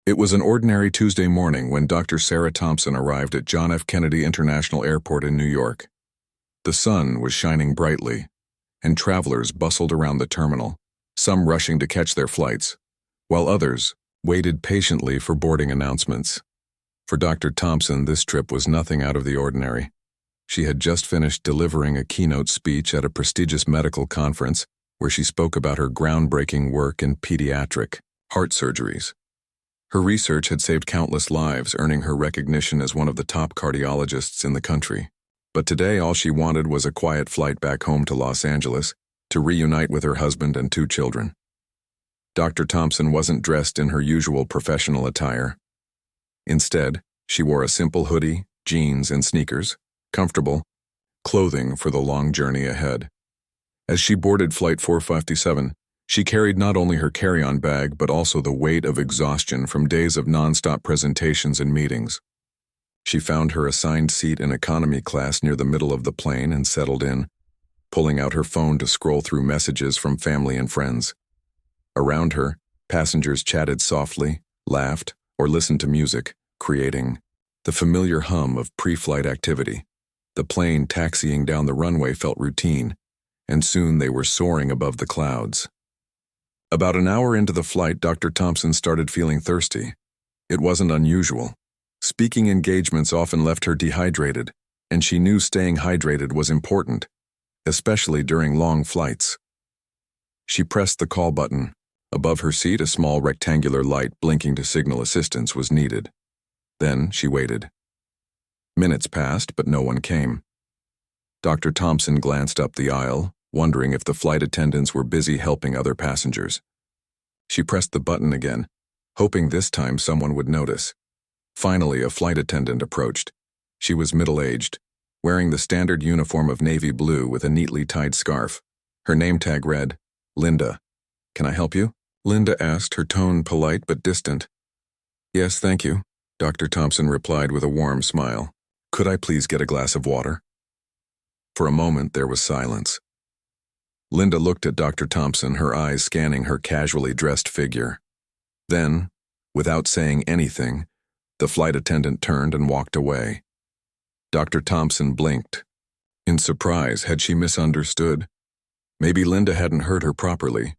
It was an ordinary Tuesday morning when Dr. Sarah Thompson arrived at John F. Kennedy International Airport in New York. The sun was shining brightly, and travelers bustled around the terminal, some rushing to catch their flights, while others waited patiently for boarding announcements. For Dr. Thompson, this trip was nothing out of the ordinary. She had just finished delivering a keynote speech at a prestigious medical conference where she spoke about her groundbreaking work in pediatric heart surgeries. Her research had saved countless lives, earning her recognition as one of the top cardiologists in the country. But today all she wanted was a quiet flight back home to Los Angeles to reunite with her husband and 2 children. Dr. Thompson wasn't dressed in her usual professional attire. Instead, she wore a simple hoodie, jeans, and sneakers, comfortable clothing for the long journey ahead. As she boarded Flight 457, she carried not only her carry-on bag but also the weight of exhaustion from days of non-stop presentations and meetings. She found her assigned seat in economy class near the middle of the plane and settled in, pulling out her phone to scroll through messages from family and friends. Around her, passengers chatted softly, laughed, or listened to music, creating the familiar hum of pre-flight activity. The plane taxiing down the runway felt routine, and soon they were soaring above the clouds. About an hour into the flight, Dr. Thompson started feeling thirsty. It wasn't unusual. Speaking engagements often left her dehydrated, and she knew staying hydrated was important, especially during long flights. She pressed the call button. Above her seat, a small rectangular light blinking to signal assistance was needed. Then she waited. Minutes passed, but no one came. Dr. Thompson glanced up the aisle, wondering if the flight attendants were busy helping other passengers. She pressed the button again, hoping this time someone would notice. Finally, a flight attendant approached. She was middle-aged, wearing the standard uniform of navy blue with a neatly tied scarf. Her name tag read, "Linda. Can I help you?" Linda asked, her tone polite but distant. "Yes, thank you," Dr. Thompson replied with a warm smile. "Could I please get a glass of water?" For a moment, there was silence. Linda looked at Dr. Thompson, her eyes scanning her casually dressed figure. Then, without saying anything, the flight attendant turned and walked away. Dr. Thompson blinked. In surprise, had she misunderstood? Maybe Linda hadn't heard her properly.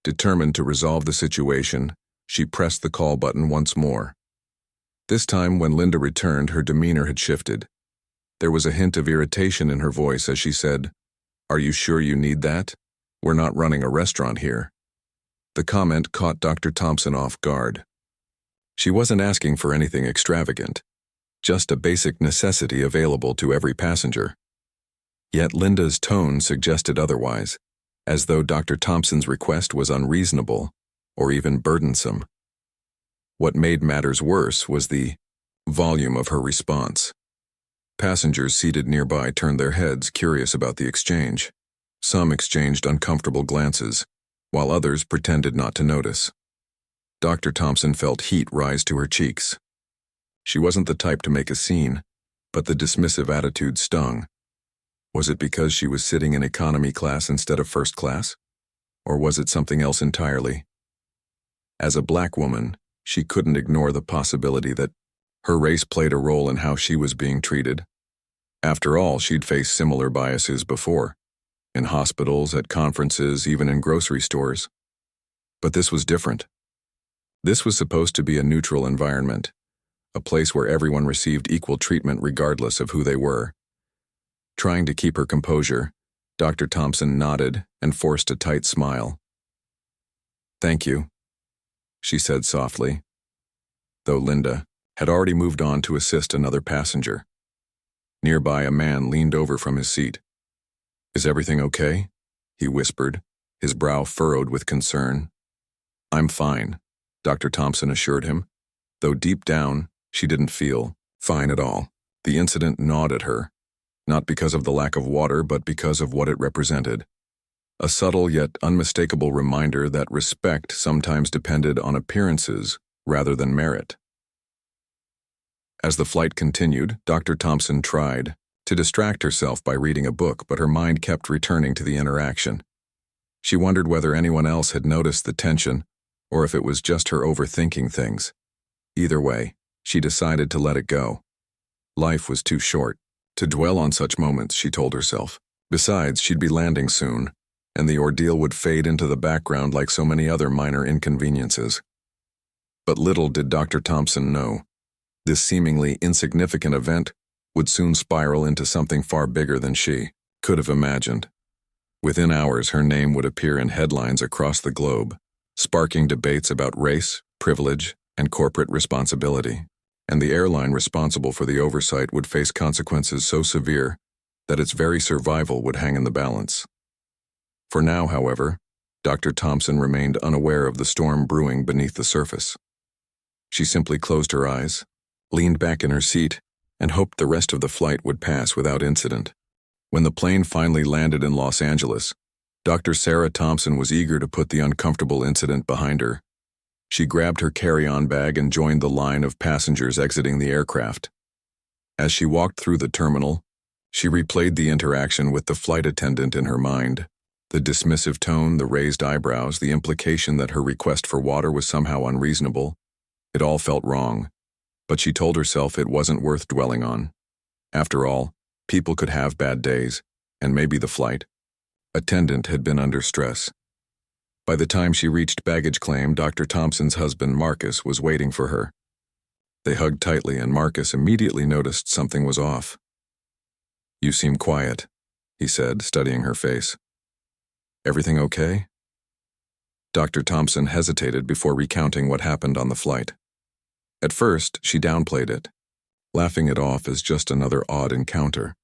Determined to resolve the situation, she pressed the call button once more. This time, when Linda returned, her demeanor had shifted. There was a hint of irritation in her voice as she said, "Are you sure you need that? We're not running a restaurant here." The comment caught Dr. Thompson off guard. She wasn't asking for anything extravagant, just a basic necessity available to every passenger. Yet Linda's tone suggested otherwise, as though Dr. Thompson's request was unreasonable or even burdensome. What made matters worse was the volume of her response. Passengers seated nearby turned their heads, curious about the exchange. Some exchanged uncomfortable glances, while others pretended not to notice. Dr. Thompson felt heat rise to her cheeks. She wasn't the type to make a scene, but the dismissive attitude stung. Was it because she was sitting in economy class instead of first class? Or was it something else entirely? As a black woman, she couldn't ignore the possibility that her race played a role in how she was being treated. After all, she'd faced similar biases before, in hospitals, at conferences, even in grocery stores. But this was different. This was supposed to be a neutral environment, a place where everyone received equal treatment regardless of who they were. Trying to keep her composure, Dr. Thompson nodded and forced a tight smile. "Thank you," she said softly, though Linda had already moved on to assist another passenger. Nearby, a man leaned over from his seat. "Is everything okay?" he whispered, his brow furrowed with concern. "I'm fine," Dr. Thompson assured him, though deep down, she didn't feel fine at all. The incident gnawed at her, not because of the lack of water, but because of what it represented. A subtle yet unmistakable reminder that respect sometimes depended on appearances rather than merit. As the flight continued, Dr. Thompson tried to distract herself by reading a book, but her mind kept returning to the interaction. She wondered whether anyone else had noticed the tension, or if it was just her overthinking things. Either way, she decided to let it go. Life was too short to dwell on such moments, she told herself. Besides, she'd be landing soon, and the ordeal would fade into the background like so many other minor inconveniences. But little did Dr. Thompson know, this seemingly insignificant event would soon spiral into something far bigger than she could have imagined. Within hours, her name would appear in headlines across the globe, sparking debates about race, privilege, and corporate responsibility. And the airline responsible for the oversight would face consequences so severe that its very survival would hang in the balance. For now, however, Dr. Thompson remained unaware of the storm brewing beneath the surface. She simply closed her eyes, leaned back in her seat, and hoped the rest of the flight would pass without incident. When the plane finally landed in Los Angeles, Dr. Sarah Thompson was eager to put the uncomfortable incident behind her. She grabbed her carry-on bag and joined the line of passengers exiting the aircraft. As she walked through the terminal, she replayed the interaction with the flight attendant in her mind. The dismissive tone, the raised eyebrows, the implication that her request for water was somehow unreasonable. It all felt wrong, but she told herself it wasn't worth dwelling on. After all, people could have bad days, and maybe the flight attendant had been under stress. By the time she reached baggage claim, Dr. Thompson's husband, Marcus, was waiting for her. They hugged tightly, and Marcus immediately noticed something was off. "You seem quiet," he said, studying her face. "Everything okay?" Dr. Thompson hesitated before recounting what happened on the flight. At first, she downplayed it, laughing it off as just another odd encounter.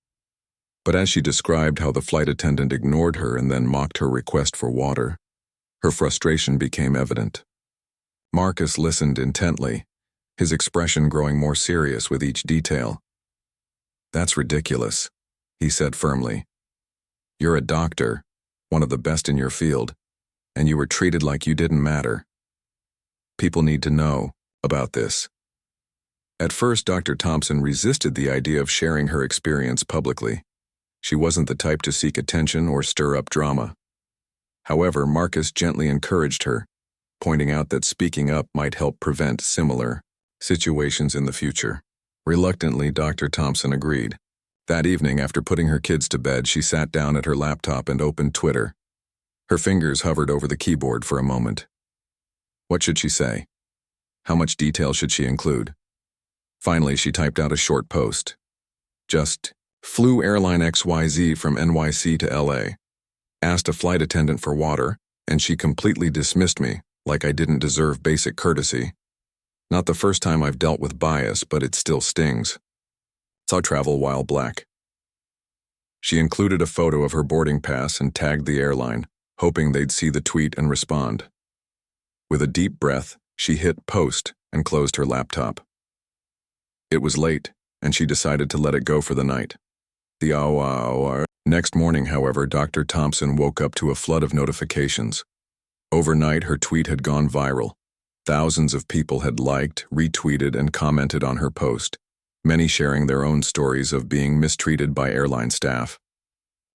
But as she described how the flight attendant ignored her and then mocked her request for water, her frustration became evident. Marcus listened intently, his expression growing more serious with each detail. "That's ridiculous," he said firmly. "You're a doctor, one of the best in your field, and you were treated like you didn't matter. People need to know about this." At first, Dr. Thompson resisted the idea of sharing her experience publicly. She wasn't the type to seek attention or stir up drama. However, Marcus gently encouraged her, pointing out that speaking up might help prevent similar situations in the future. Reluctantly, Dr. Thompson agreed. That evening, after putting her kids to bed, she sat down at her laptop and opened Twitter. Her fingers hovered over the keyboard for a moment. What should she say? How much detail should she include? Finally, she typed out a short post. Just, "Flew Airline XYZ from NYC to LA. Asked a flight attendant for water, and she completely dismissed me, like I didn't deserve basic courtesy. Not the first time I've dealt with bias, but it still stings. Saw travel while black." She included a photo of her boarding pass and tagged the airline, hoping they'd see the tweet and respond. With a deep breath, she hit post and closed her laptop. It was late, and she decided to let it go for the night. Next morning, however, Dr. Thompson woke up to a flood of notifications. Overnight, her tweet had gone viral. Thousands of people had liked, retweeted, and commented on her post, many sharing their own stories of being mistreated by airline staff.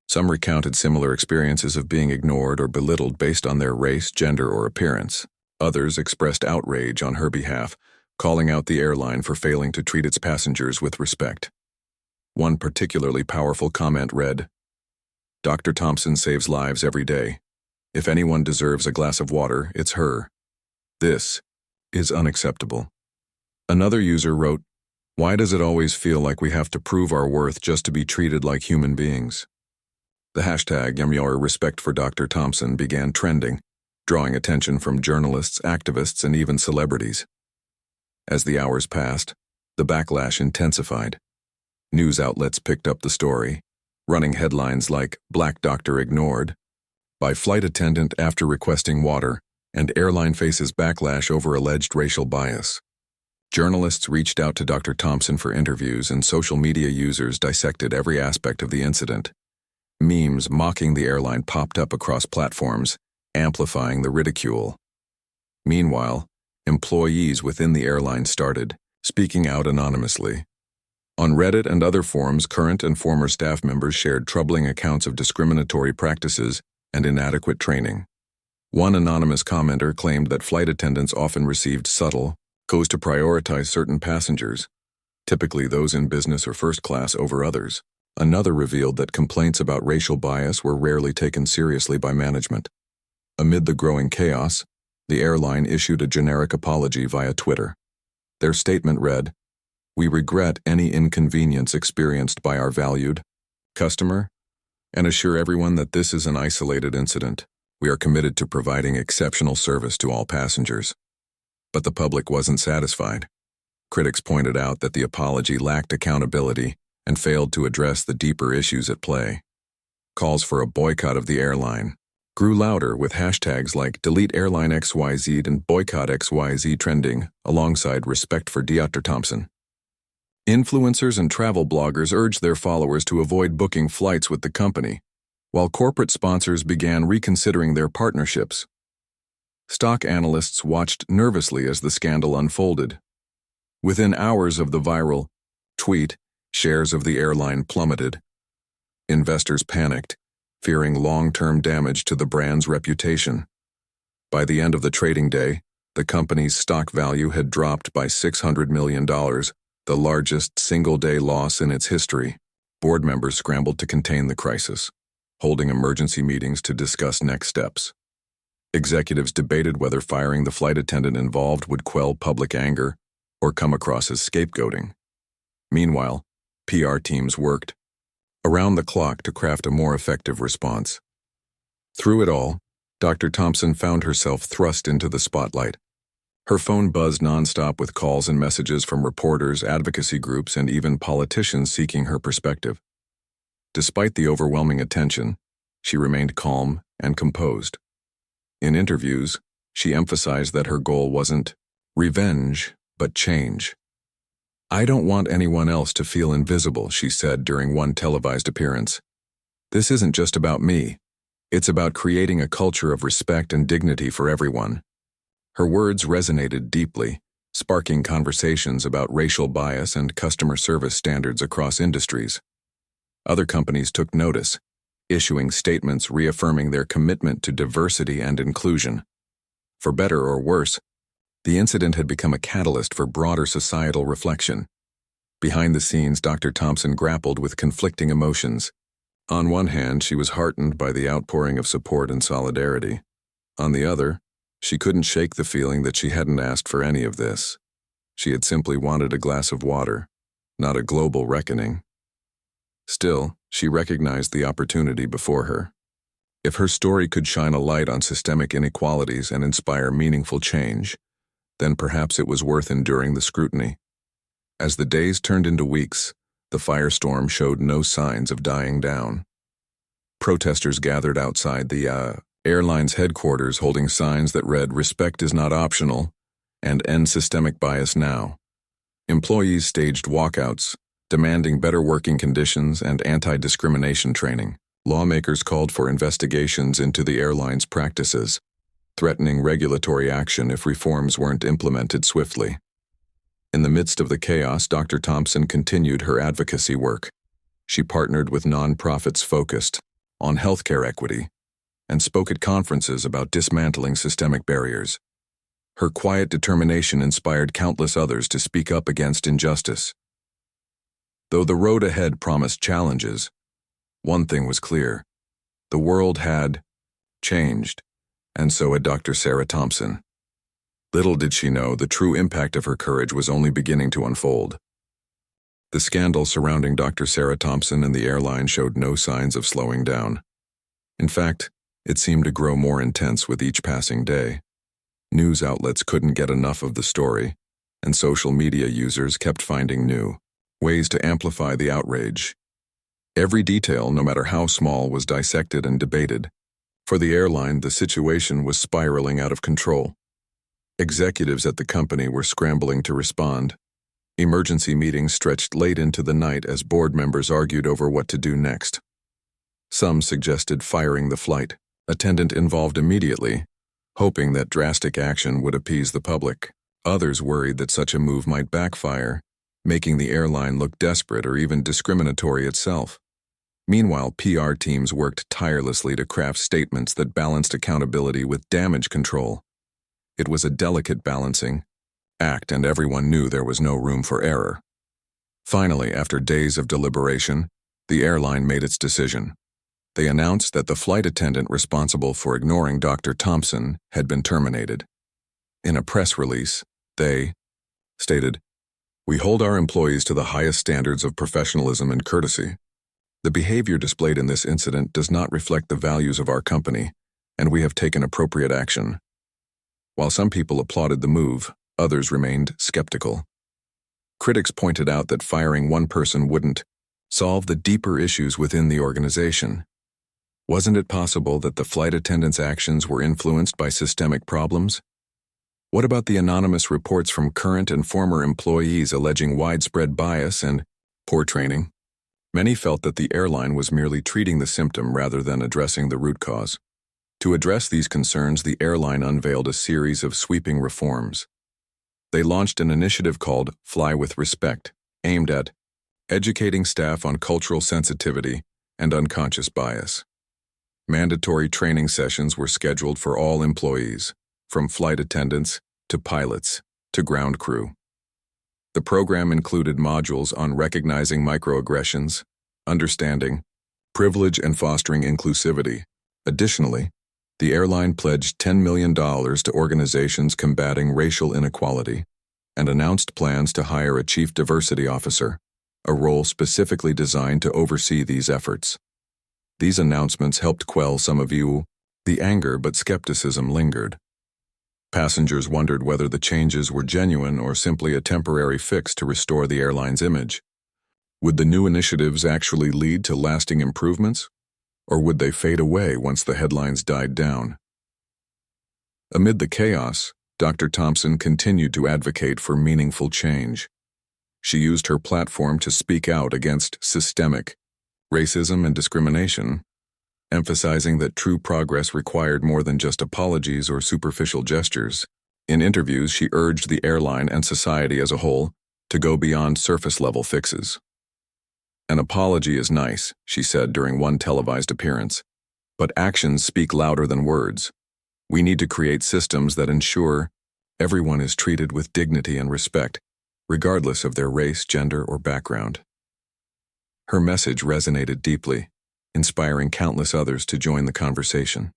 Some recounted similar experiences of being ignored or belittled based on their race, gender, or appearance. Others expressed outrage on her behalf, calling out the airline for failing to treat its passengers with respect. One particularly powerful comment read, "Dr. Thompson saves lives every day. If anyone deserves a glass of water, it's her. This is unacceptable." Another user wrote, "Why does it always feel like we have to prove our worth just to be treated like human beings?" The hashtag #respect for Dr. Thompson began trending, drawing attention from journalists, activists, and even celebrities. As the hours passed, the backlash intensified. News outlets picked up the story, running headlines like "Black Doctor Ignored," "By Flight Attendant After Requesting Water," and "Airline Faces Backlash Over Alleged Racial Bias." Journalists reached out to Dr. Thompson for interviews, and social media users dissected every aspect of the incident. Memes mocking the airline popped up across platforms, amplifying the ridicule. Meanwhile, employees within the airline started speaking out anonymously. On Reddit and other forums, current and former staff members shared troubling accounts of discriminatory practices and inadequate training. One anonymous commenter claimed that flight attendants often received subtle, goes to prioritize certain passengers, typically those in business or first class over others. Another revealed that complaints about racial bias were rarely taken seriously by management. Amid the growing chaos, the airline issued a generic apology via Twitter. Their statement read, "We regret any inconvenience experienced by our valued customer and assure everyone that this is an isolated incident. We are committed to providing exceptional service to all passengers." But the public wasn't satisfied. Critics pointed out that the apology lacked accountability and failed to address the deeper issues at play. Calls for a boycott of the airline grew louder, with hashtags like Delete Airline XYZ and Boycott XYZ trending, alongside respect for Dr. Thompson. Influencers and travel bloggers urged their followers to avoid booking flights with the company, while corporate sponsors began reconsidering their partnerships. Stock analysts watched nervously as the scandal unfolded. Within hours of the viral tweet, shares of the airline plummeted. Investors panicked, fearing long-term damage to the brand's reputation. By the end of the trading day, the company's stock value had dropped by $600 million, the largest single-day loss in its history. Board members scrambled to contain the crisis, holding emergency meetings to discuss next steps. Executives debated whether firing the flight attendant involved would quell public anger or come across as scapegoating. Meanwhile, PR teams worked around the clock to craft a more effective response. Through it all, Dr. Thompson found herself thrust into the spotlight. Her phone buzzed nonstop with calls and messages from reporters, advocacy groups, and even politicians seeking her perspective. Despite the overwhelming attention, she remained calm and composed. In interviews, she emphasized that her goal wasn't revenge, but change. "I don't want anyone else to feel invisible," she said during one televised appearance. "This isn't just about me. It's about creating a culture of respect and dignity for everyone." Her words resonated deeply, sparking conversations about racial bias and customer service standards across industries. Other companies took notice, issuing statements reaffirming their commitment to diversity and inclusion. For better or worse, the incident had become a catalyst for broader societal reflection. Behind the scenes, Dr. Thompson grappled with conflicting emotions. On one hand, she was heartened by the outpouring of support and solidarity. On the other, she couldn't shake the feeling that she hadn't asked for any of this. She had simply wanted a glass of water, not a global reckoning. Still, she recognized the opportunity before her. If her story could shine a light on systemic inequalities and inspire meaningful change, then perhaps it was worth enduring the scrutiny. As the days turned into weeks, the firestorm showed no signs of dying down. Protesters gathered outside the airline's headquarters holding signs that read "Respect is not optional" and "End systemic bias now." Employees staged walkouts, demanding better working conditions and anti-discrimination training. Lawmakers called for investigations into the airline's practices, threatening regulatory action if reforms weren't implemented swiftly. In the midst of the chaos, Dr. Thompson continued her advocacy work. She partnered with nonprofits focused on healthcare equity and spoke at conferences about dismantling systemic barriers. Her quiet determination inspired countless others to speak up against injustice. Though the road ahead promised challenges, one thing was clear: the world had changed, and so had Dr. Sarah Thompson. Little did she know the true impact of her courage was only beginning to unfold. The scandal surrounding Dr. Sarah Thompson and the airline showed no signs of slowing down. In fact, it seemed to grow more intense with each passing day. News outlets couldn't get enough of the story, and social media users kept finding new ways to amplify the outrage. Every detail, no matter how small, was dissected and debated. For the airline, the situation was spiraling out of control. Executives at the company were scrambling to respond. Emergency meetings stretched late into the night as board members argued over what to do next. Some suggested firing the flight attendant involved immediately, hoping that drastic action would appease the public. Others worried that such a move might backfire, making the airline look desperate or even discriminatory itself. Meanwhile, PR teams worked tirelessly to craft statements that balanced accountability with damage control. It was a delicate balancing act, and everyone knew there was no room for error. Finally, after days of deliberation, the airline made its decision. They announced that the flight attendant responsible for ignoring Dr. Thompson had been terminated. In a press release, they stated, "We hold our employees to the highest standards of professionalism and courtesy. The behavior displayed in this incident does not reflect the values of our company, and we have taken appropriate action." While some people applauded the move, others remained skeptical. Critics pointed out that firing one person wouldn't solve the deeper issues within the organization. Wasn't it possible that the flight attendant's actions were influenced by systemic problems? What about the anonymous reports from current and former employees alleging widespread bias and poor training? Many felt that the airline was merely treating the symptom rather than addressing the root cause. To address these concerns, the airline unveiled a series of sweeping reforms. They launched an initiative called Fly with Respect, aimed at educating staff on cultural sensitivity and unconscious bias. Mandatory training sessions were scheduled for all employees, from flight attendants to pilots to ground crew. The program included modules on recognizing microaggressions, understanding privilege, and fostering inclusivity. Additionally, the airline pledged $10 million to organizations combating racial inequality and announced plans to hire a chief diversity officer, a role specifically designed to oversee these efforts. These announcements helped quell some of the anger, but skepticism lingered. Passengers wondered whether the changes were genuine or simply a temporary fix to restore the airline's image. Would the new initiatives actually lead to lasting improvements, or would they fade away once the headlines died down? Amid the chaos, Dr. Thompson continued to advocate for meaningful change. She used her platform to speak out against systemic racism and discrimination, emphasizing that true progress required more than just apologies or superficial gestures. In interviews, she urged the airline and society as a whole to go beyond surface-level fixes. "An apology is nice," she said during one televised appearance, "but actions speak louder than words. We need to create systems that ensure everyone is treated with dignity and respect, regardless of their race, gender, or background." Her message resonated deeply, inspiring countless others to join the conversation.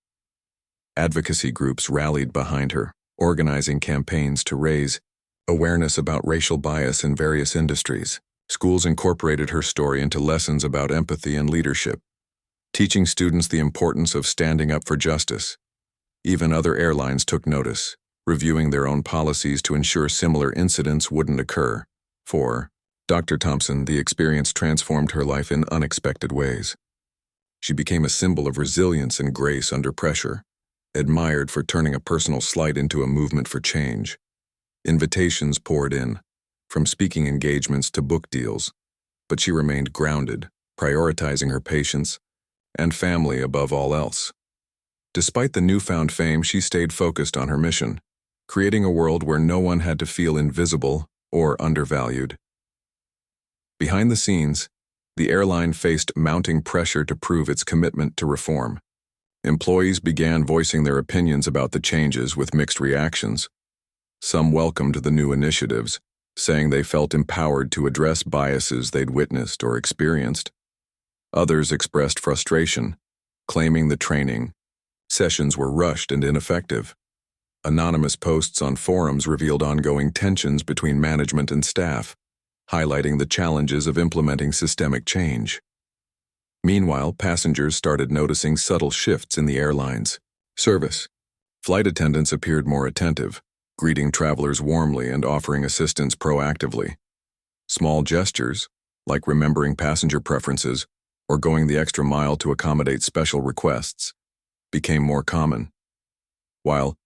Advocacy groups rallied behind her, organizing campaigns to raise awareness about racial bias in various industries. Schools incorporated her story into lessons about empathy and leadership, teaching students the importance of standing up for justice. Even other airlines took notice, reviewing their own policies to ensure similar incidents wouldn't occur. For Dr. Thompson, the experience transformed her life in unexpected ways. She became a symbol of resilience and grace under pressure, admired for turning a personal slight into a movement for change. Invitations poured in, from speaking engagements to book deals, but she remained grounded, prioritizing her patients and family above all else. Despite the newfound fame, she stayed focused on her mission, creating a world where no one had to feel invisible or undervalued. Behind the scenes, the airline faced mounting pressure to prove its commitment to reform. Employees began voicing their opinions about the changes with mixed reactions. Some welcomed the new initiatives, saying they felt empowered to address biases they'd witnessed or experienced. Others expressed frustration, claiming the training sessions were rushed and ineffective. Anonymous posts on forums revealed ongoing tensions between management and staff, highlighting the challenges of implementing systemic change. Meanwhile, passengers started noticing subtle shifts in the airline's service. Flight attendants appeared more attentive, greeting travelers warmly and offering assistance proactively. Small gestures, like remembering passenger preferences or going the extra mile to accommodate special requests, became more common. While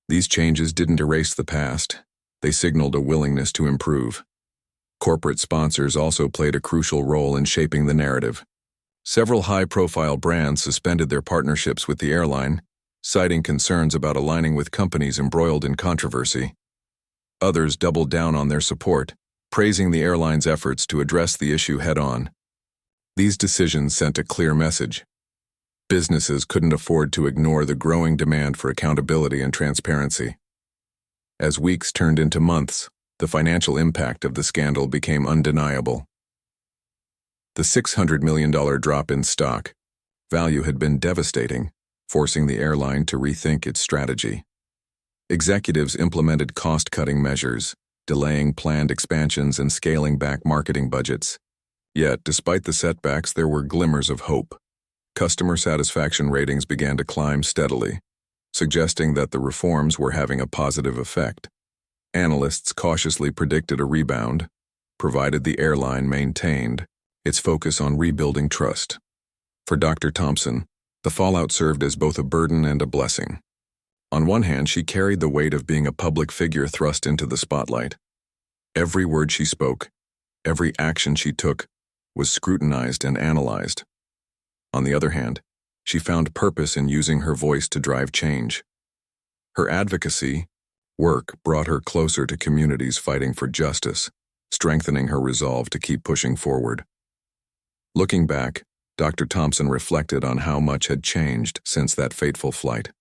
these changes didn't erase the past, they signaled a willingness to improve. Corporate sponsors also played a crucial role in shaping the narrative. Several high-profile brands suspended their partnerships with the airline, citing concerns about aligning with companies embroiled in controversy. Others doubled down on their support, praising the airline's efforts to address the issue head-on. These decisions sent a clear message. Businesses couldn't afford to ignore the growing demand for accountability and transparency. As weeks turned into months, the financial impact of the scandal became undeniable. The $600 million drop in stock value had been devastating, forcing the airline to rethink its strategy. Executives implemented cost-cutting measures, delaying planned expansions and scaling back marketing budgets. Yet, despite the setbacks, there were glimmers of hope. Customer satisfaction ratings began to climb steadily, suggesting that the reforms were having a positive effect. Analysts cautiously predicted a rebound, provided the airline maintained its focus on rebuilding trust. For Dr. Thompson, the fallout served as both a burden and a blessing. On one hand, she carried the weight of being a public figure thrust into the spotlight. Every word she spoke, every action she took, was scrutinized and analyzed. On the other hand, she found purpose in using her voice to drive change. Her advocacy work brought her closer to communities fighting for justice, strengthening her resolve to keep pushing forward. Looking back, Dr. Thompson reflected on how much had changed since that fateful flight.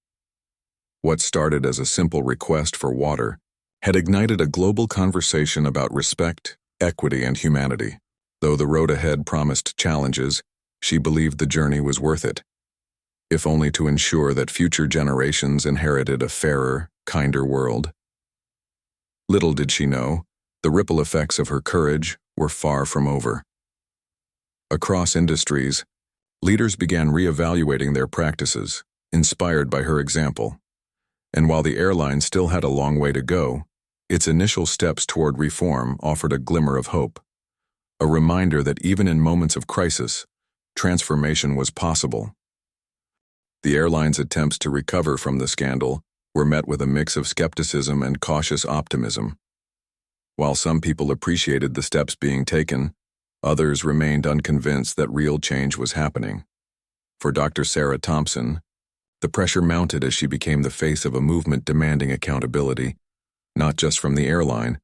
What started as a simple request for water had ignited a global conversation about respect, equity, and humanity. Though the road ahead promised challenges, she believed the journey was worth it, if only to ensure that future generations inherited a fairer, kinder world. Little did she know, the ripple effects of her courage were far from over. Across industries, leaders began reevaluating their practices, inspired by her example. And while the airline still had a long way to go, its initial steps toward reform offered a glimmer of hope, a reminder that even in moments of crisis, transformation was possible. The airline's attempts to recover from the scandal were met with a mix of skepticism and cautious optimism. While some people appreciated the steps being taken, others remained unconvinced that real change was happening. For Dr. Sarah Thompson, the pressure mounted as she became the face of a movement demanding accountability, not just from the airline,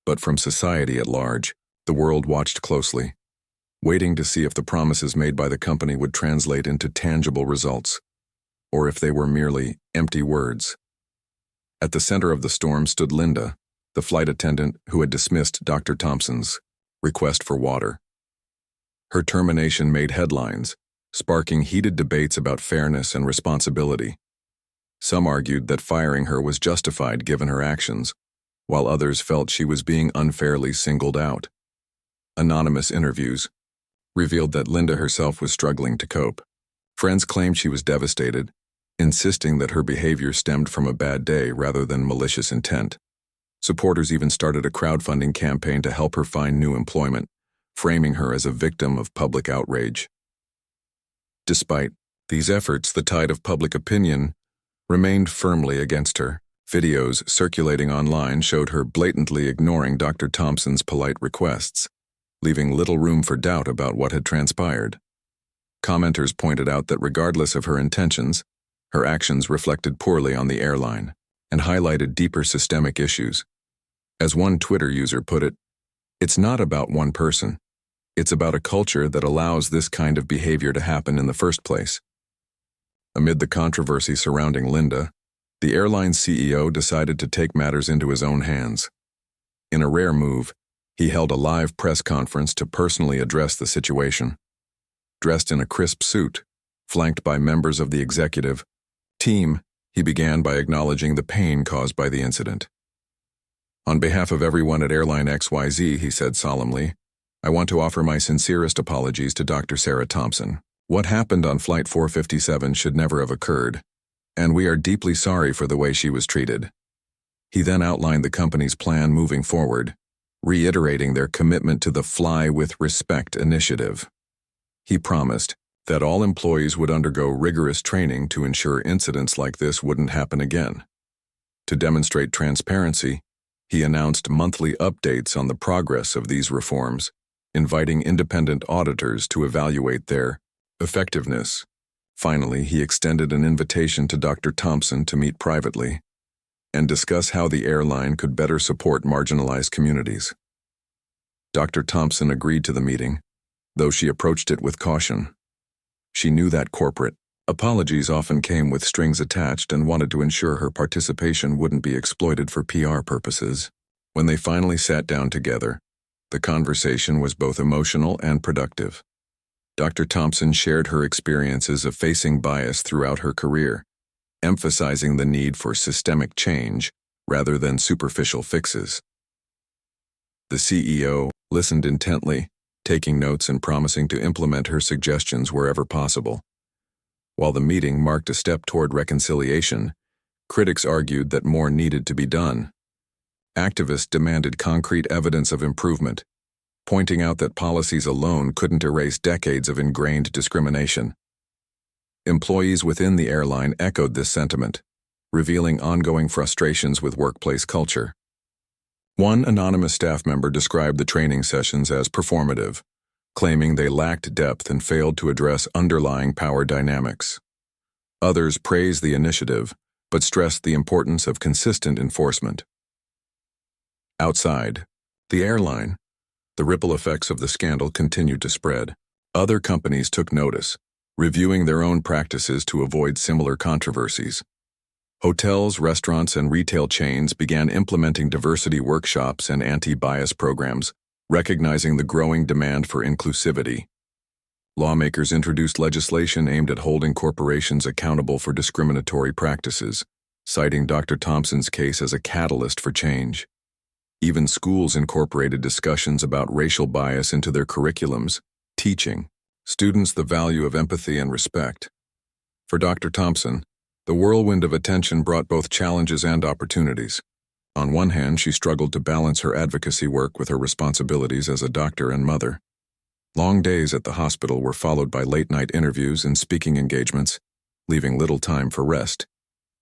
but from society at large. The world watched closely, waiting to see if the promises made by the company would translate into tangible results, or if they were merely empty words. At the center of the storm stood Linda, the flight attendant who had dismissed Dr. Thompson's request for water. Her termination made headlines, sparking heated debates about fairness and responsibility. Some argued that firing her was justified given her actions, while others felt she was being unfairly singled out. Anonymous interviews revealed that Linda herself was struggling to cope. Friends claimed she was devastated, insisting that her behavior stemmed from a bad day rather than malicious intent. Supporters even started a crowdfunding campaign to help her find new employment, framing her as a victim of public outrage. Despite these efforts, the tide of public opinion remained firmly against her. Videos circulating online showed her blatantly ignoring Dr. Thompson's polite requests, leaving little room for doubt about what had transpired. Commenters pointed out that regardless of her intentions, her actions reflected poorly on the airline and highlighted deeper systemic issues. As one Twitter user put it, "It's not about one person. It's about a culture that allows this kind of behavior to happen in the first place." Amid the controversy surrounding Linda, the airline's CEO decided to take matters into his own hands. In a rare move, he held a live press conference to personally address the situation. Dressed in a crisp suit, flanked by members of the executive team, he began by acknowledging the pain caused by the incident. "On behalf of everyone at Airline XYZ," he said solemnly, "I want to offer my sincerest apologies to Dr. Sarah Thompson. What happened on Flight 457 should never have occurred, and we are deeply sorry for the way she was treated." He then outlined the company's plan moving forward, reiterating their commitment to the Fly with Respect initiative. He promised that all employees would undergo rigorous training to ensure incidents like this wouldn't happen again. To demonstrate transparency, he announced monthly updates on the progress of these reforms, inviting independent auditors to evaluate their effectiveness. Finally, he extended an invitation to Dr. Thompson to meet privately and discuss how the airline could better support marginalized communities. Dr. Thompson agreed to the meeting, though she approached it with caution. She knew that corporate Apologies often came with strings attached and wanted to ensure her participation wouldn't be exploited for PR purposes. When they finally sat down together, the conversation was both emotional and productive. Dr. Thompson shared her experiences of facing bias throughout her career, emphasizing the need for systemic change rather than superficial fixes. The CEO listened intently, taking notes and promising to implement her suggestions wherever possible. While the meeting marked a step toward reconciliation, critics argued that more needed to be done. Activists demanded concrete evidence of improvement, pointing out that policies alone couldn't erase decades of ingrained discrimination. Employees within the airline echoed this sentiment, revealing ongoing frustrations with workplace culture. One anonymous staff member described the training sessions as performative, claiming they lacked depth and failed to address underlying power dynamics. Others praised the initiative, but stressed the importance of consistent enforcement. Outside the airline, the ripple effects of the scandal continued to spread. Other companies took notice, reviewing their own practices to avoid similar controversies. Hotels, restaurants, and retail chains began implementing diversity workshops and anti-bias programs, recognizing the growing demand for inclusivity. Lawmakers introduced legislation aimed at holding corporations accountable for discriminatory practices, citing Dr. Thompson's case as a catalyst for change. Even schools incorporated discussions about racial bias into their curriculums, teaching students the value of empathy and respect. For Dr. Thompson, the whirlwind of attention brought both challenges and opportunities. On one hand, she struggled to balance her advocacy work with her responsibilities as a doctor and mother. Long days at the hospital were followed by late-night interviews and speaking engagements, leaving little time for rest.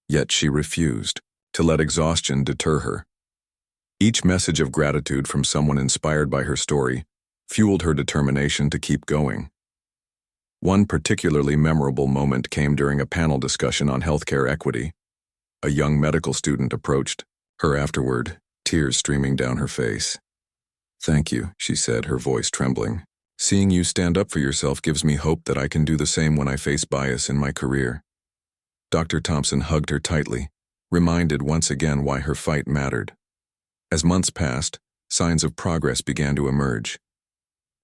Yet she refused to let exhaustion deter her. Each message of gratitude from someone inspired by her story fueled her determination to keep going. One particularly memorable moment came during a panel discussion on healthcare equity. A young medical student approached her afterward, tears streaming down her face. "Thank you," she said, her voice trembling. "Seeing you stand up for yourself gives me hope that I can do the same when I face bias in my career." Dr. Thompson hugged her tightly, reminded once again why her fight mattered. As months passed, signs of progress began to emerge.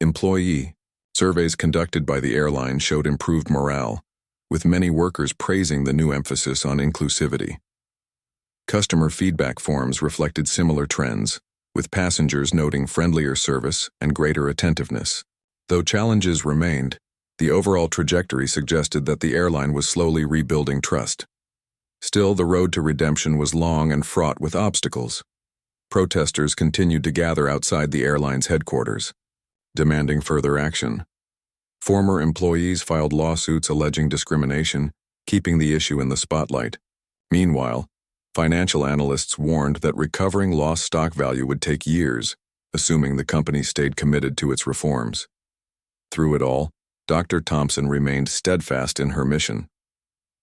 Employee surveys conducted by the airline showed improved morale, with many workers praising the new emphasis on inclusivity. Customer feedback forms reflected similar trends, with passengers noting friendlier service and greater attentiveness. Though challenges remained, the overall trajectory suggested that the airline was slowly rebuilding trust. Still, the road to redemption was long and fraught with obstacles. Protesters continued to gather outside the airline's headquarters, demanding further action. Former employees filed lawsuits alleging discrimination, keeping the issue in the spotlight. Meanwhile, financial analysts warned that recovering lost stock value would take years, assuming the company stayed committed to its reforms. Through it all, Dr. Thompson remained steadfast in her mission.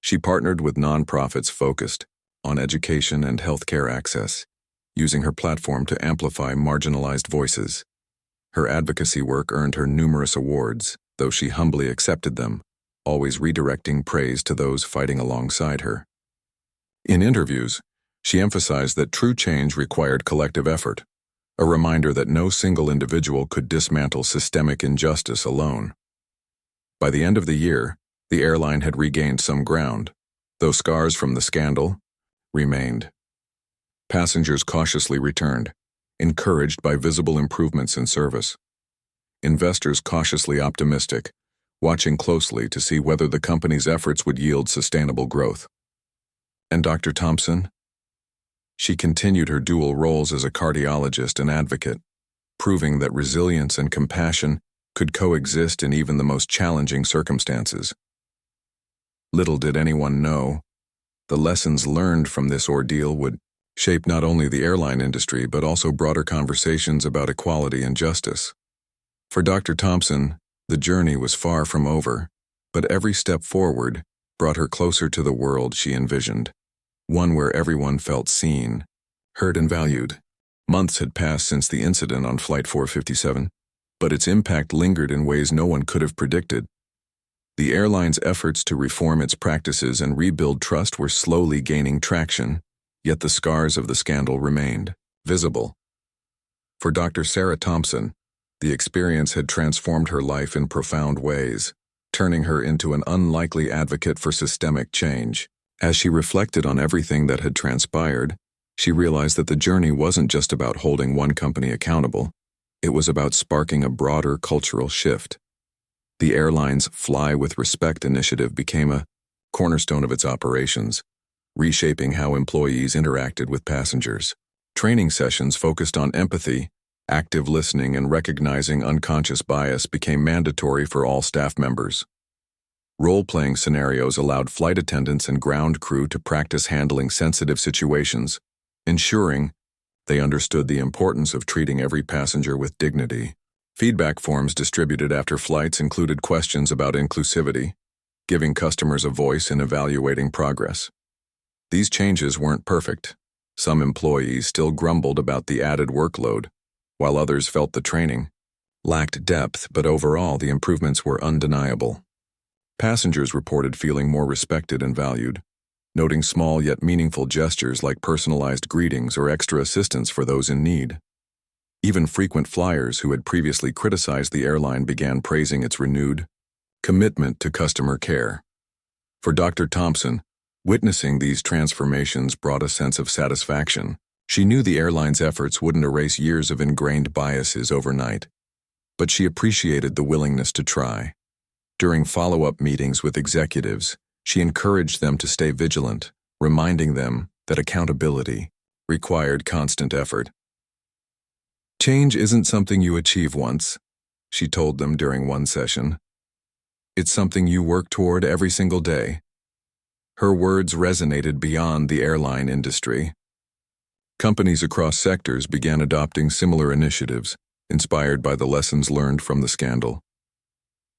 She partnered with nonprofits focused on education and healthcare access, using her platform to amplify marginalized voices. Her advocacy work earned her numerous awards, though she humbly accepted them, always redirecting praise to those fighting alongside her. In interviews, she emphasized that true change required collective effort, a reminder that no single individual could dismantle systemic injustice alone. By the end of the year, the airline had regained some ground, though scars from the scandal remained. Passengers cautiously returned, encouraged by visible improvements in service. Investors cautiously optimistic, watching closely to see whether the company's efforts would yield sustainable growth. And Dr. Thompson? She continued her dual roles as a cardiologist and advocate, proving that resilience and compassion could coexist in even the most challenging circumstances. Little did anyone know, the lessons learned from this ordeal would shape not only the airline industry but also broader conversations about equality and justice. For Dr. Thompson, the journey was far from over, but every step forward brought her closer to the world she envisioned, one where everyone felt seen, heard, and valued. Months had passed since the incident on Flight 457, but its impact lingered in ways no one could have predicted. The airline's efforts to reform its practices and rebuild trust were slowly gaining traction, yet the scars of the scandal remained visible. For Dr. Sarah Thompson, the experience had transformed her life in profound ways, turning her into an unlikely advocate for systemic change. As she reflected on everything that had transpired, she realized that the journey wasn't just about holding one company accountable, it was about sparking a broader cultural shift. The airline's Fly with Respect initiative became a cornerstone of its operations, reshaping how employees interacted with passengers. Training sessions focused on empathy, active listening, and recognizing unconscious bias became mandatory for all staff members. Role-playing scenarios allowed flight attendants and ground crew to practice handling sensitive situations, ensuring they understood the importance of treating every passenger with dignity. Feedback forms distributed after flights included questions about inclusivity, giving customers a voice in evaluating progress. These changes weren't perfect. Some employees still grumbled about the added workload, while others felt the training lacked depth, but overall the improvements were undeniable. Passengers reported feeling more respected and valued, noting small yet meaningful gestures like personalized greetings or extra assistance for those in need. Even frequent flyers who had previously criticized the airline began praising its renewed commitment to customer care. For Dr. Thompson, witnessing these transformations brought a sense of satisfaction. She knew the airline's efforts wouldn't erase years of ingrained biases overnight, but she appreciated the willingness to try. During follow-up meetings with executives, she encouraged them to stay vigilant, reminding them that accountability required constant effort. "Change isn't something you achieve once," she told them during one session. "It's something you work toward every single day." Her words resonated beyond the airline industry. Companies across sectors began adopting similar initiatives, inspired by the lessons learned from the scandal.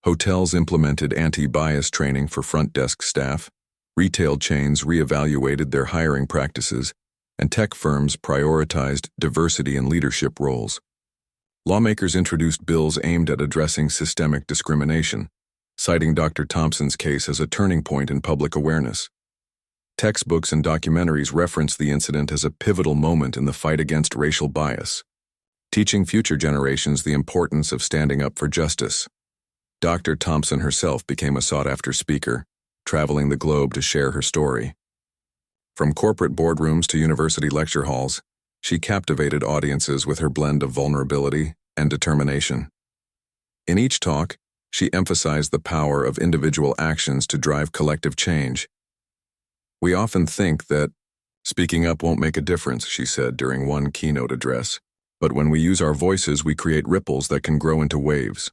Hotels implemented anti-bias training for front desk staff, retail chains reevaluated their hiring practices, and tech firms prioritized diversity in leadership roles. Lawmakers introduced bills aimed at addressing systemic discrimination, citing Dr. Thompson's case as a turning point in public awareness. Textbooks and documentaries reference the incident as a pivotal moment in the fight against racial bias, teaching future generations the importance of standing up for justice. Dr. Thompson herself became a sought-after speaker, traveling the globe to share her story. From corporate boardrooms to university lecture halls, she captivated audiences with her blend of vulnerability and determination. In each talk, she emphasized the power of individual actions to drive collective change. "We often think that speaking up won't make a difference," she said during one keynote address, "but when we use our voices, we create ripples that can grow into waves."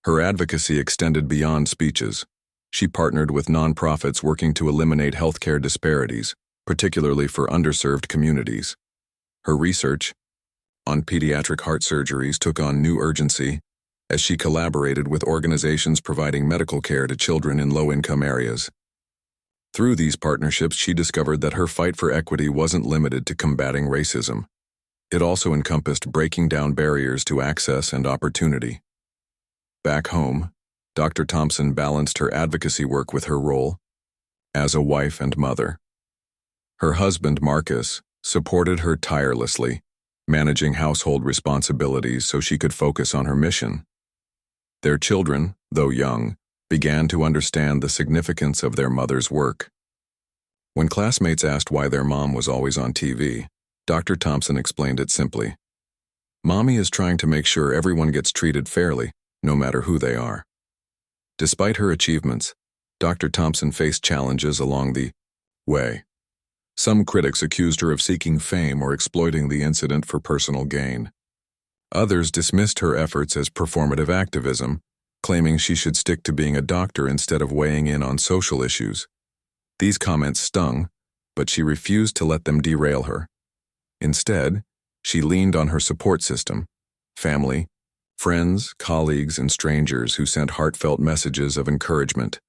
Her advocacy extended beyond speeches. She partnered with nonprofits working to eliminate healthcare disparities, particularly for underserved communities. Her research on pediatric heart surgeries took on new urgency as she collaborated with organizations providing medical care to children in low-income areas. Through these partnerships, she discovered that her fight for equity wasn't limited to combating racism. It also encompassed breaking down barriers to access and opportunity. Back home, Dr. Thompson balanced her advocacy work with her role as a wife and mother. Her husband, Marcus, supported her tirelessly, managing household responsibilities so she could focus on her mission. Their children, though young, began to understand the significance of their mother's work. When classmates asked why their mom was always on TV, Dr. Thompson explained it simply. "Mommy is trying to make sure everyone gets treated fairly, no matter who they are." Despite her achievements, Dr. Thompson faced challenges along the way. Some critics accused her of seeking fame or exploiting the incident for personal gain. Others dismissed her efforts as performative activism, claiming she should stick to being a doctor instead of weighing in on social issues. These comments stung, but she refused to let them derail her. Instead, she leaned on her support system, family, friends, colleagues, and strangers who sent heartfelt messages of encouragement.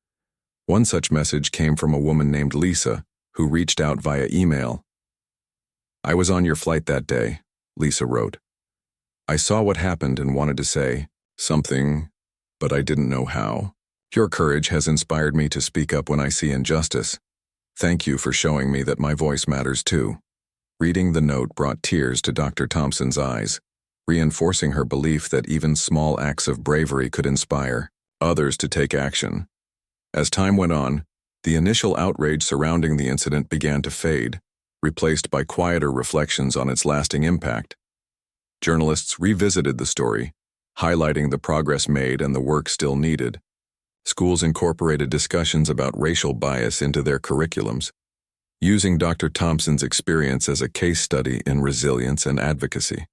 One such message came from a woman named Lisa, who reached out via email. "I was on your flight that day," Lisa wrote. "I saw what happened and wanted to say something, but I didn't know how. Your courage has inspired me to speak up when I see injustice. Thank you for showing me that my voice matters too. Reading the note brought tears to Dr. Thompson's eyes, reinforcing her belief that even small acts of bravery could inspire others to take action. As time went on, the initial outrage surrounding the incident began to fade, replaced by quieter reflections on its lasting impact. Journalists revisited the story, highlighting the progress made and the work still needed. Schools incorporated discussions about racial bias into their curriculums, using Dr. Thompson's experience as a case study in resilience and advocacy.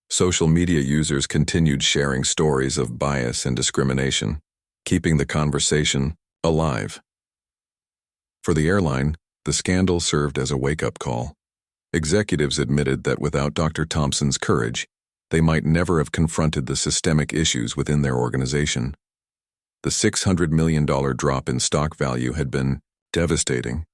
Social media users continued sharing stories of bias and discrimination, keeping the conversation alive. For the airline, the scandal served as a wake-up call. Executives admitted that without Dr. Thompson's courage, they might never have confronted the systemic issues within their organization. The $600 million drop in stock value had been devastating,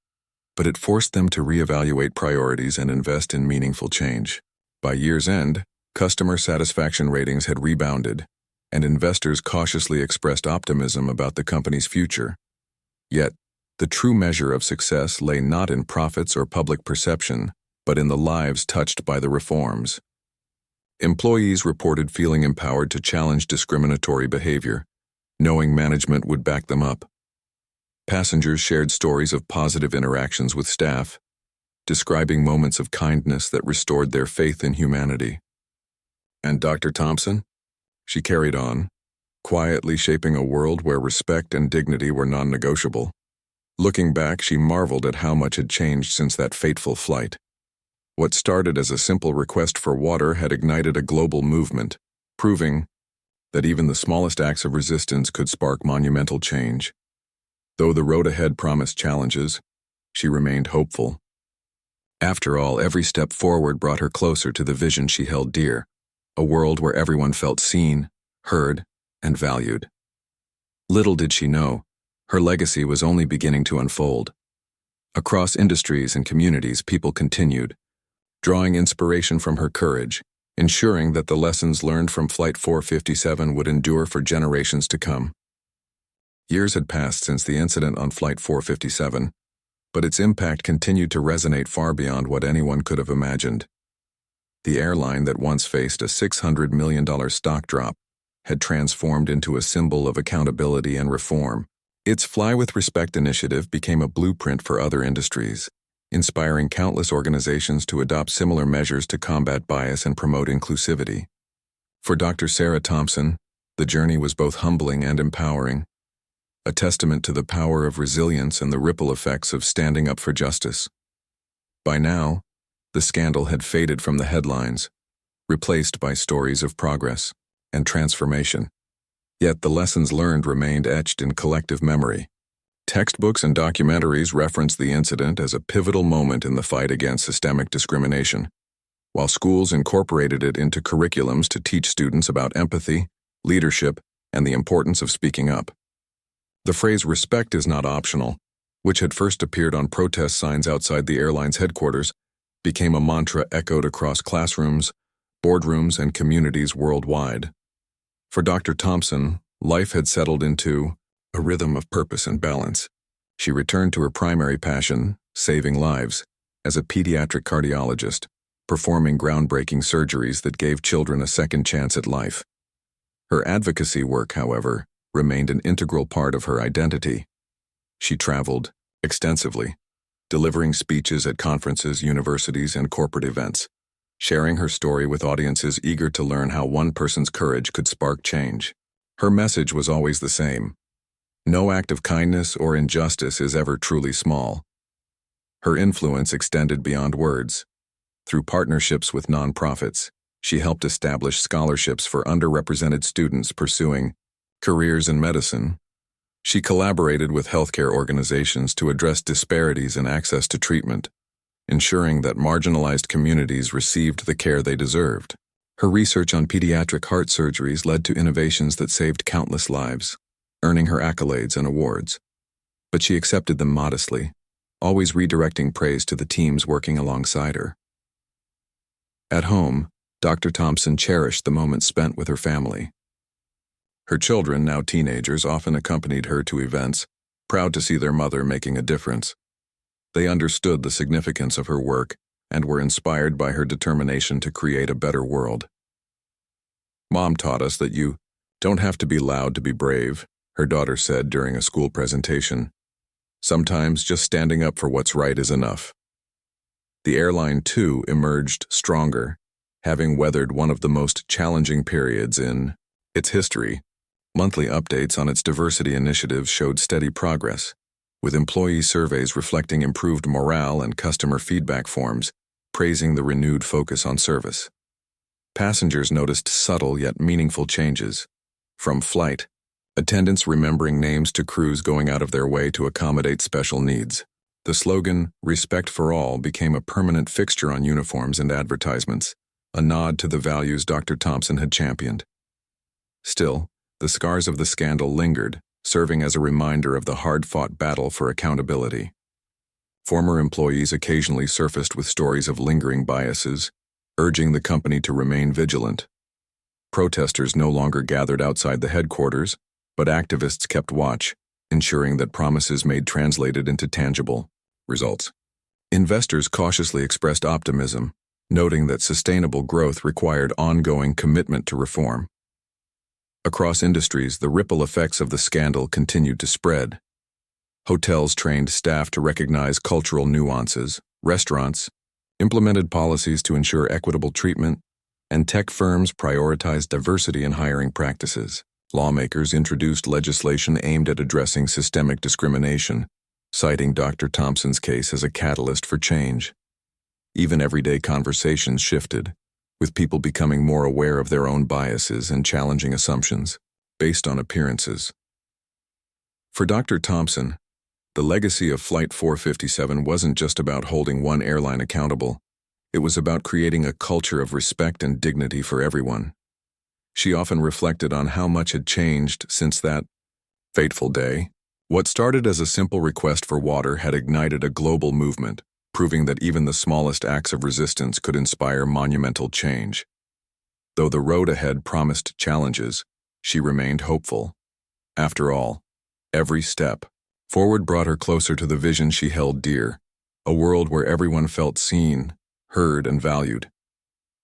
but it forced them to reevaluate priorities and invest in meaningful change. By year's end, customer satisfaction ratings had rebounded, and investors cautiously expressed optimism about the company's future. Yet, the true measure of success lay not in profits or public perception, but in the lives touched by the reforms. Employees reported feeling empowered to challenge discriminatory behavior, knowing management would back them up. Passengers shared stories of positive interactions with staff, describing moments of kindness that restored their faith in humanity. And Dr. Thompson? She carried on, quietly shaping a world where respect and dignity were non-negotiable. Looking back, she marveled at how much had changed since that fateful flight. What started as a simple request for water had ignited a global movement, proving that even the smallest acts of resistance could spark monumental change. Though the road ahead promised challenges, she remained hopeful. After all, every step forward brought her closer to the vision she held dear, a world where everyone felt seen, heard, and valued. Little did she know, her legacy was only beginning to unfold. Across industries and communities, people continued, drawing inspiration from her courage, ensuring that the lessons learned from Flight 457 would endure for generations to come. Years had passed since the incident on Flight 457, but its impact continued to resonate far beyond what anyone could have imagined. The airline that once faced a $600 million stock drop had transformed into a symbol of accountability and reform. Its Fly with Respect initiative became a blueprint for other industries, inspiring countless organizations to adopt similar measures to combat bias and promote inclusivity. For Dr. Sarah Thompson, the journey was both humbling and empowering, a testament to the power of resilience and the ripple effects of standing up for justice. By now, the scandal had faded from the headlines, replaced by stories of progress and transformation. Yet the lessons learned remained etched in collective memory. Textbooks and documentaries reference the incident as a pivotal moment in the fight against systemic discrimination, while schools incorporated it into curriculums to teach students about empathy, leadership, and the importance of speaking up. The phrase "respect is not optional," which had first appeared on protest signs outside the airline's headquarters, became a mantra echoed across classrooms, boardrooms, and communities worldwide. For Dr. Thompson, life had settled into a rhythm of purpose and balance. She returned to her primary passion, saving lives, as a pediatric cardiologist, performing groundbreaking surgeries that gave children a second chance at life. Her advocacy work, however, remained an integral part of her identity. She traveled extensively, delivering speeches at conferences, universities, and corporate events, sharing her story with audiences eager to learn how one person's courage could spark change. Her message was always the same: no act of kindness or injustice is ever truly small. Her influence extended beyond words. Through partnerships with nonprofits, she helped establish scholarships for underrepresented students pursuing careers in medicine. She collaborated with healthcare organizations to address disparities in access to treatment, ensuring that marginalized communities received the care they deserved. Her research on pediatric heart surgeries led to innovations that saved countless lives, earning her accolades and awards. But she accepted them modestly, always redirecting praise to the teams working alongside her. At home, Dr. Thompson cherished the moments spent with her family. Her children, now teenagers, often accompanied her to events, proud to see their mother making a difference. They understood the significance of her work and were inspired by her determination to create a better world. "Mom taught us that you don't have to be loud to be brave," her daughter said during a school presentation. "Sometimes just standing up for what's right is enough." The airline, too, emerged stronger, having weathered one of the most challenging periods in its history. Monthly updates on its diversity initiatives showed steady progress, with employee surveys reflecting improved morale and customer feedback forms praising the renewed focus on service. Passengers noticed subtle yet meaningful changes, from flight attendants remembering names to crews going out of their way to accommodate special needs. The slogan, "Respect for All," became a permanent fixture on uniforms and advertisements, a nod to the values Dr. Thompson had championed. Still, the scars of the scandal lingered, serving as a reminder of the hard-fought battle for accountability. Former employees occasionally surfaced with stories of lingering biases, urging the company to remain vigilant. Protesters no longer gathered outside the headquarters, but activists kept watch, ensuring that promises made translated into tangible results. Investors cautiously expressed optimism, noting that sustainable growth required ongoing commitment to reform. Across industries, the ripple effects of the scandal continued to spread. Hotels trained staff to recognize cultural nuances, restaurants implemented policies to ensure equitable treatment, and tech firms prioritized diversity in hiring practices. Lawmakers introduced legislation aimed at addressing systemic discrimination, citing Dr. Thompson's case as a catalyst for change. Even everyday conversations shifted, with people becoming more aware of their own biases and challenging assumptions based on appearances. For Dr. Thompson, the legacy of Flight 457 wasn't just about holding one airline accountable. It was about creating a culture of respect and dignity for everyone. She often reflected on how much had changed since that fateful day. What started as a simple request for water had ignited a global movement, proving that even the smallest acts of resistance could inspire monumental change. Though the road ahead promised challenges, she remained hopeful. After all, every step forward brought her closer to the vision she held dear, a world where everyone felt seen, heard, and valued.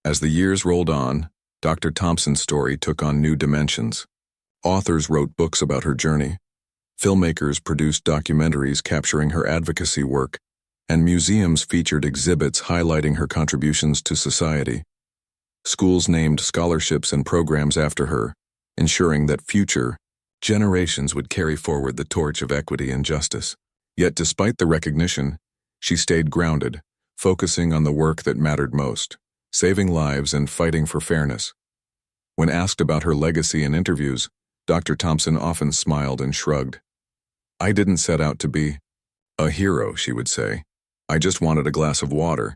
As the years rolled on, Dr. Thompson's story took on new dimensions. Authors wrote books about her journey, filmmakers produced documentaries capturing her advocacy work, and museums featured exhibits highlighting her contributions to society. Schools named scholarships and programs after her, ensuring that future generations would carry forward the torch of equity and justice. Yet despite the recognition, she stayed grounded, focusing on the work that mattered most, saving lives and fighting for fairness. When asked about her legacy in interviews, Dr. Thompson often smiled and shrugged. "I didn't set out to be a hero," she would say. "I just wanted a glass of water.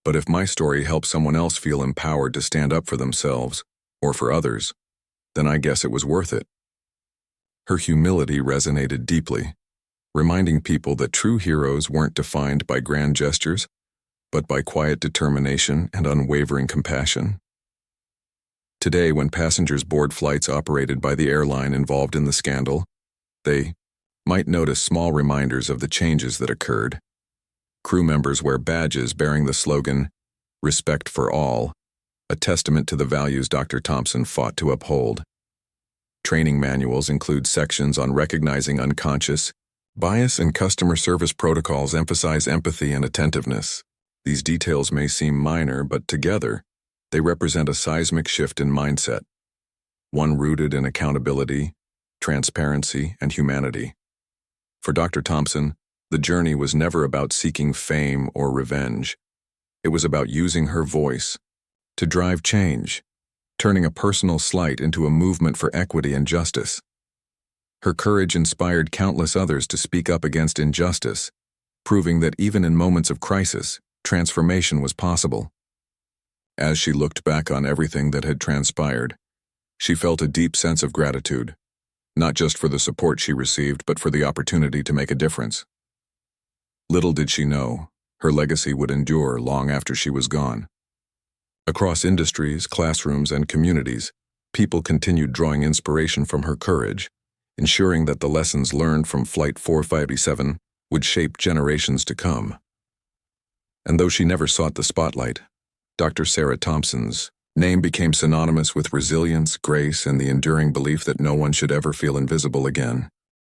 But if my story helps someone else feel empowered to stand up for themselves, or for others, then I guess it was worth it." Her humility resonated deeply, reminding people that true heroes weren't defined by grand gestures, but by quiet determination and unwavering compassion. Today, when passengers board flights operated by the airline involved in the scandal, they might notice small reminders of the changes that occurred. Crew members wear badges bearing the slogan, "Respect for All," a testament to the values Dr. Thompson fought to uphold. Training manuals include sections on recognizing unconscious bias, and customer service protocols emphasize empathy and attentiveness. These details may seem minor, but together, they represent a seismic shift in mindset, one rooted in accountability, transparency, and humanity. For Dr. Thompson, the journey was never about seeking fame or revenge. It was about using her voice to drive change, turning a personal slight into a movement for equity and justice. Her courage inspired countless others to speak up against injustice, proving that even in moments of crisis, transformation was possible. As she looked back on everything that had transpired, she felt a deep sense of gratitude, not just for the support she received, but for the opportunity to make a difference. Little did she know, her legacy would endure long after she was gone. Across industries, classrooms, and communities, People continued drawing inspiration from her courage, ensuring that the lessons learned from Flight 457 would shape generations to come. And though she never sought the spotlight, Dr. Sarah Thompson's name became synonymous with resilience, grace, and the enduring belief that no one should ever feel invisible again.